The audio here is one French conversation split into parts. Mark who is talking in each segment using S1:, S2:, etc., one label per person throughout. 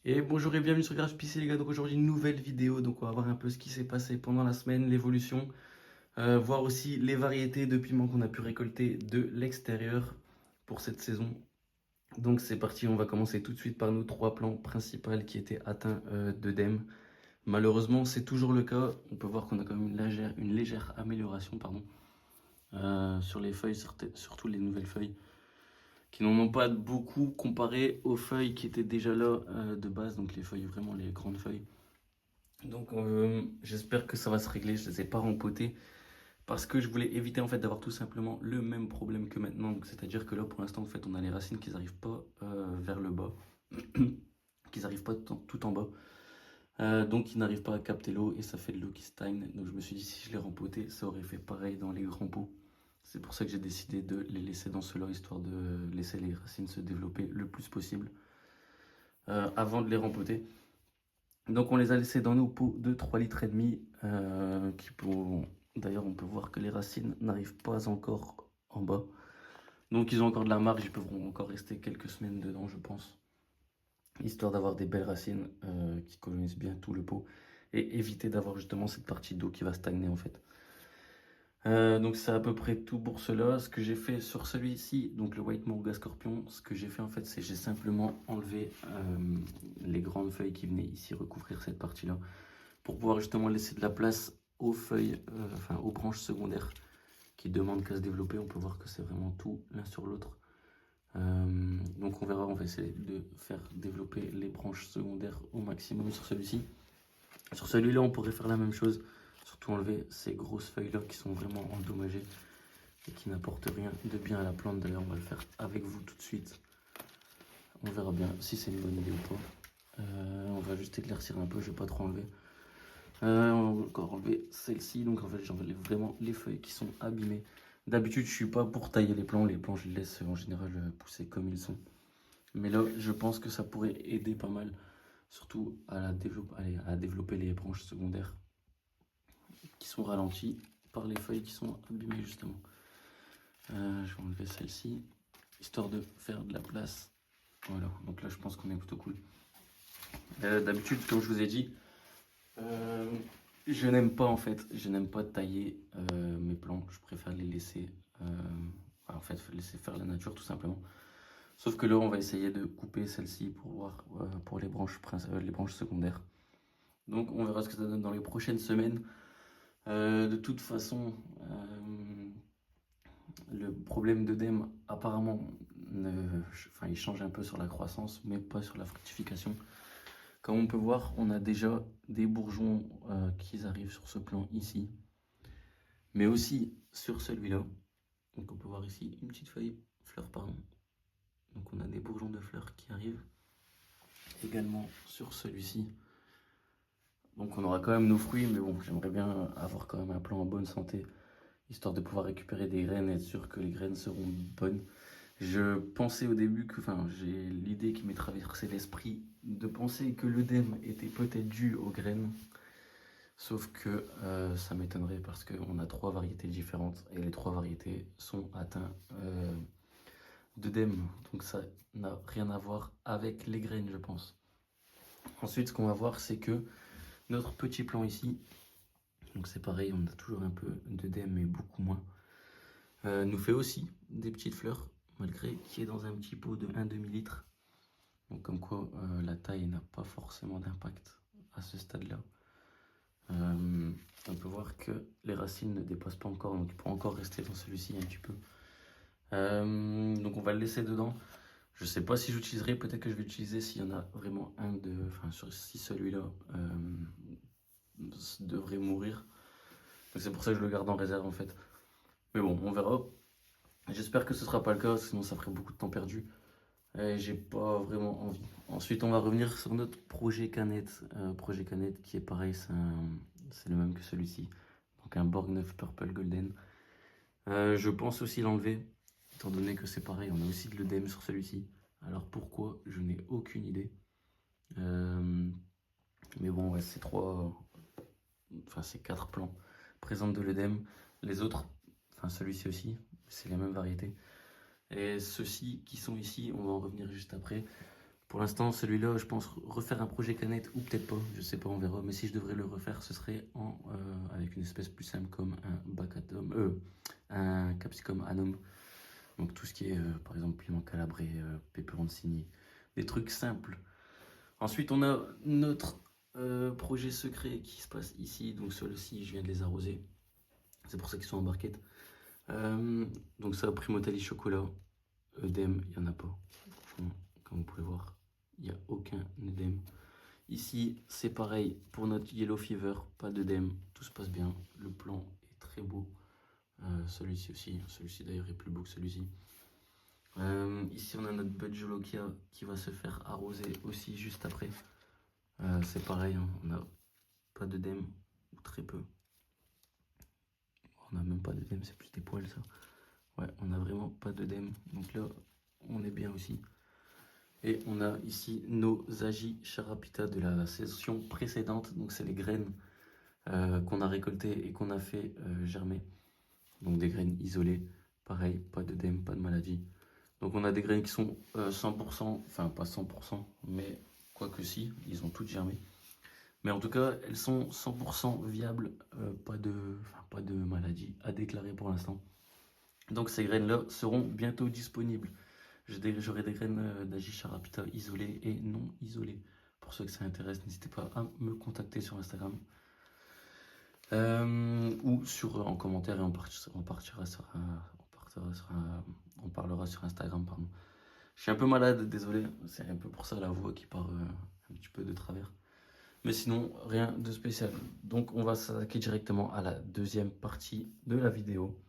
S1: Et bonjour et bienvenue sur Garage PC les gars, donc aujourd'hui une nouvelle vidéo, donc on va voir un peu ce qui s'est passé pendant la semaine, l'évolution, voir aussi les variétés de piments qu'on a pu récolter de l'extérieur pour cette saison. Donc c'est parti, on va commencer tout de suite par nos trois plants principaux qui étaient atteints d'œdème. Malheureusement c'est toujours le cas, on peut voir qu'on a quand même une légère amélioration pardon, sur les feuilles, surtout les nouvelles feuilles qui n'en ont pas beaucoup comparé aux feuilles qui étaient déjà là de base, donc les feuilles vraiment les grandes feuilles. Donc j'espère que ça va se régler, je ne les ai pas rempotées parce que je voulais éviter en fait d'avoir tout simplement le même problème que maintenant. C'est-à-dire que là pour l'instant en fait on a les racines qui n'arrivent pas vers le bas, qui n'arrivent pas tout en bas. Donc ils n'arrivent pas à capter l'eau et ça fait de l'eau qui stagne. Donc je me suis dit si je les rempotais ça aurait fait pareil dans les grands pots. C'est pour ça que j'ai décidé de les laisser dans ceux-là, histoire de laisser les racines se développer le plus possible avant de les rempoter. Donc on les a laissés dans nos pots de 3 litres et demi, d'ailleurs on peut voir que les racines n'arrivent pas encore en bas. Donc ils ont encore de la marge, ils pourront encore rester quelques semaines dedans je pense. Histoire d'avoir des belles racines qui colonisent bien tout le pot et éviter d'avoir justement cette partie d'eau qui va stagner en fait. Donc c'est à peu près tout pour cela. Ce que j'ai fait sur celui-ci, donc le White Moruga Scorpion, ce que j'ai fait en fait, c'est j'ai simplement enlevé les grandes feuilles qui venaient ici recouvrir cette partie-là pour pouvoir justement laisser de la place aux feuilles, enfin aux branches secondaires qui demandent qu'à se développer. On peut voir que c'est vraiment tout l'un sur l'autre. Donc on verra, on va essayer de faire développer les branches secondaires au maximum sur celui-ci. Sur celui-là, on pourrait faire la même chose. Surtout enlever ces grosses feuilles-là qui sont vraiment endommagées et qui n'apportent rien de bien à la plante. D'ailleurs, on va le faire avec vous tout de suite. On verra bien si c'est une bonne idée ou pas. On va juste éclaircir un peu, je ne vais pas trop enlever. On va encore enlever celle-ci. Donc en fait, j'enlève vraiment les feuilles qui sont abîmées. D'habitude, je ne suis pas pour tailler les plants. Les plants, je les laisse en général pousser comme ils sont. Mais là, je pense que ça pourrait aider pas mal. Surtout à développer les branches secondaires qui sont ralentis par les feuilles qui sont abîmées justement. Je vais enlever celle-ci, histoire de faire de la place. Voilà, donc là je pense qu'on est plutôt cool. D'habitude, comme je vous ai dit, je n'aime pas en fait, je n'aime pas tailler mes plants, je préfère les laisser, en fait, laisser faire la nature tout simplement. Sauf que là, on va essayer de couper celle-ci pour voir pour les branches secondaires. Donc on verra ce que ça donne dans les prochaines semaines. De toute façon, le problème d'œdème apparemment, il change un peu sur la croissance, mais pas sur la fructification. Comme on peut voir, on a déjà des bourgeons qui arrivent sur ce plan ici, mais aussi sur celui-là. Donc on peut voir ici une petite feuille, fleur pardon. Donc on a des bourgeons de fleurs qui arrivent également sur celui-ci. Donc on aura quand même nos fruits, mais bon, j'aimerais bien avoir quand même un plant en bonne santé, histoire de pouvoir récupérer des graines et être sûr que les graines seront bonnes. Je pensais au début que, enfin, j'ai l'idée qui m'est traversé l'esprit de penser que l'œdème était peut-être dû aux graines, sauf que ça m'étonnerait parce qu'on a trois variétés différentes et les trois variétés sont atteintes d'œdème, donc ça n'a rien à voir avec les graines, je pense. Ensuite, ce qu'on va voir, c'est que notre petit plant ici, donc c'est pareil, on a toujours un peu d'œdème mais beaucoup moins, nous fait aussi des petites fleurs, malgré qu'il est dans un petit pot de 1 demi-litre. Donc comme quoi la taille n'a pas forcément d'impact à ce stade-là. On peut voir que les racines ne dépassent pas encore, donc il peut encore rester dans celui-ci un petit peu. Donc on va le laisser dedans. Je sais pas si j'utiliserai, peut-être que je vais l'utiliser s'il y en a vraiment un de... Enfin, si celui-là devrait mourir. Donc c'est pour ça que je le garde en réserve en fait. Mais bon, on verra. J'espère que ce sera pas le cas, sinon ça ferait beaucoup de temps perdu. Et j'ai pas vraiment envie. Ensuite, on va revenir sur notre projet canette. Projet canette qui est pareil, c'est le même que celui-ci. Donc un Borg 9 Purple Golden. Je pense aussi l'enlever, étant donné que c'est pareil, on a aussi de l'œdème sur celui-ci. Alors pourquoi, je n'ai aucune idée. Mais bon, ouais, ces quatre plants présentent de l'œdème. Les autres, enfin celui-ci aussi, c'est les mêmes variétés. Et ceux-ci qui sont ici, on va en revenir juste après, Pour l'instant, celui-là, je pense refaire un projet canette ou peut-être pas, je sais pas, on verra. Mais si je devrais le refaire, ce serait avec une espèce plus simple comme un Bacatum, un Capsicum Anum. Donc tout ce qui est, par exemple, piment calabré, peperoncini, des trucs simples. Ensuite, on a notre projet secret qui se passe ici. Donc ceux-ci, je viens de les arroser. C'est pour ça qu'ils sont en barquette. Donc ça, Primotali chocolat, œdème, il n'y en a pas. Franchement, comme vous pouvez voir, il n'y a aucun œdème. Ici, c'est pareil pour notre Yellow Fever, pas d'œdème, tout se passe bien. Le plan est très beau. Celui-ci aussi, celui-ci d'ailleurs est plus beau que celui-ci. Ici, on a notre Bud Jolokia qui va se faire arroser aussi juste après. C'est pareil, hein, on n'a pas d'œdème, ou très peu. On n'a même pas d'œdème, c'est plus des poils ça. Ouais, on n'a vraiment pas d'œdème, donc là, on est bien aussi. Et on a ici nos Agi Charapita de la session précédente. Donc c'est les graines qu'on a récoltées et qu'on a fait germer. Donc des graines isolées. Pareil, pas d'œdème, pas de maladie. Donc on a des graines qui sont 100%, enfin pas 100%, mais quoique si, ils ont toutes germé. Mais en tout cas, elles sont 100% viables, pas de maladie à déclarer pour l'instant. Donc ces graines-là seront bientôt disponibles. J'aurai des graines d'Agi Charapita isolées et non isolées. Pour ceux que ça intéresse, n'hésitez pas à me contacter sur Instagram. Ou en commentaire et on parlera sur Instagram, pardon. Je suis un peu malade, désolé, c'est un peu pour ça la voix qui part un petit peu de travers. Mais sinon, rien de spécial. Donc on va s'attaquer directement à la deuxième partie de la vidéo,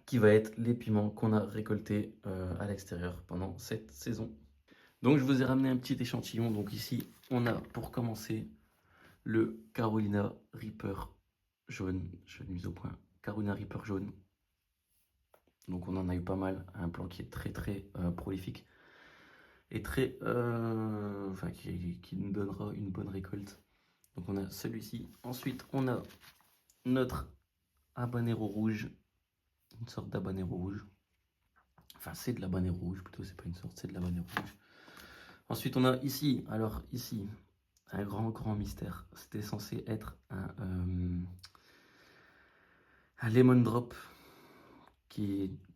S1: qui va être les piments qu'on a récoltés à l'extérieur pendant cette saison. Donc je vous ai ramené un petit échantillon. Donc ici, on a pour commencer le Carolina Reaper jaune. Je l'ai mis au point. Carolina Reaper jaune. Donc on en a eu pas mal. Un plan qui est très prolifique. Et qui nous donnera une bonne récolte. Donc on a celui-ci. Ensuite, on a notre habanero rouge. Une sorte d'habanero rouge. Enfin, c'est de l'habanero rouge plutôt. C'est pas une sorte, c'est de l'habanero rouge. Ensuite, on a ici, un grand mystère. C'était censé être un lemon drop.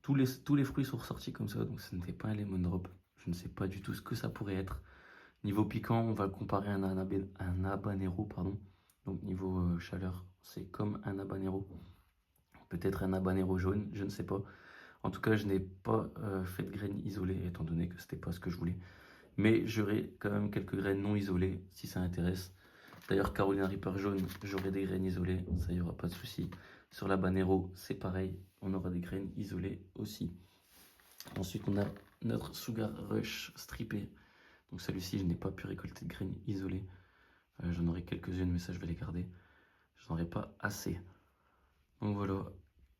S1: Tous les fruits sont ressortis comme ça, donc ce n'était pas un lemon drop. Je ne sais pas du tout ce que ça pourrait être. Niveau piquant, on va le comparer à un habanero, pardon. Donc niveau chaleur, c'est comme un habanero. Peut-être un habanero jaune, je ne sais pas. En tout cas, je n'ai pas fait de graines isolées, étant donné que c'était pas ce que je voulais. Mais j'aurai quand même quelques graines non isolées, si ça intéresse. D'ailleurs, Carolina Reaper jaune, j'aurai des graines isolées, ça y aura pas de souci. Sur la Banero, c'est pareil, on aura des graines isolées aussi. Ensuite, on a notre Sugar Rush strippé. Donc celui-ci, je n'ai pas pu récolter de graines isolées. J'en aurai quelques-unes, mais ça, je vais les garder. Je n'en aurai pas assez. Donc voilà,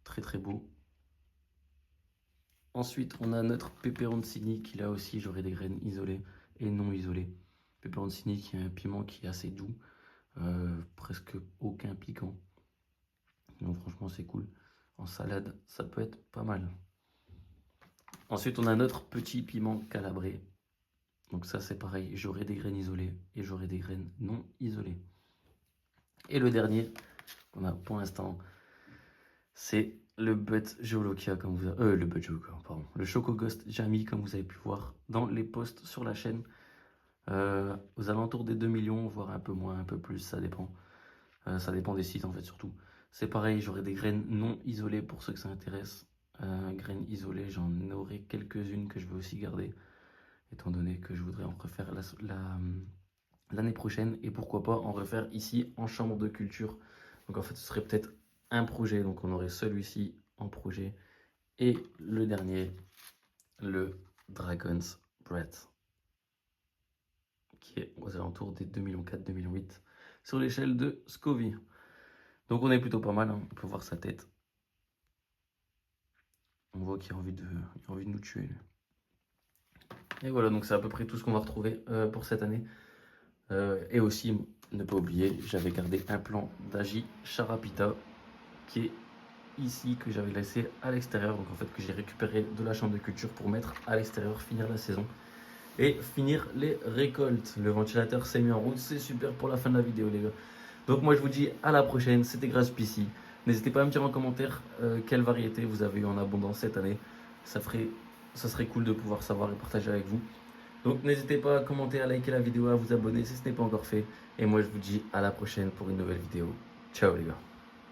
S1: très beau. Ensuite, on a notre Peperoncini, qui là aussi, j'aurai des graines isolées et non isolées. Peperoncini, qui est un piment qui est assez doux. Presque aucun piquant. Donc franchement c'est cool. En salade ça peut être pas mal. Ensuite on a notre petit piment calabré. Donc ça c'est pareil, j'aurai des graines isolées et j'aurai des graines non isolées. Et le dernier qu'on a pour l'instant, c'est le Bud Jolokia, comme vous avez... le Bud Jolokia, pardon. Le Choco Ghost Jammy, comme vous avez pu voir dans les posts sur la chaîne. Aux alentours des 2 millions, voire un peu moins, un peu plus, ça dépend. Ça dépend des sites en fait surtout. C'est pareil, j'aurai des graines non isolées pour ceux que ça intéresse. Graines isolées, j'en aurai quelques-unes que je vais aussi garder, étant donné que je voudrais en refaire l'année prochaine. Et pourquoi pas en refaire ici en chambre de culture. Donc en fait ce serait peut-être un projet. Donc on aurait celui-ci en projet. Et le dernier, le Dragon's Breath, qui est aux alentours des 2,4 millions, 2,8 millions sur l'échelle de Scovie. Donc on est plutôt pas mal, hein. On peut voir sa tête. On voit qu'il a envie de nous tuer. Et voilà, donc c'est à peu près tout ce qu'on va retrouver pour cette année. Et aussi, ne pas oublier, j'avais gardé un plan d'Agi Charapita qui est ici, que j'avais laissé à l'extérieur. Donc en fait que j'ai récupéré de la chambre de culture pour mettre à l'extérieur, finir la saison. et finir les récoltes. Le ventilateur s'est mis en route, c'est super pour la fin de la vidéo les gars. Donc moi je vous dis à la prochaine, c'était Graspicy. N'hésitez pas à me dire en commentaire quelle variété vous avez eu en abondance cette année. Ça serait cool de pouvoir savoir et partager avec vous. Donc n'hésitez pas à commenter, à liker la vidéo, à vous abonner si ce n'est pas encore fait. Et moi je vous dis à la prochaine pour une nouvelle vidéo. Ciao les gars.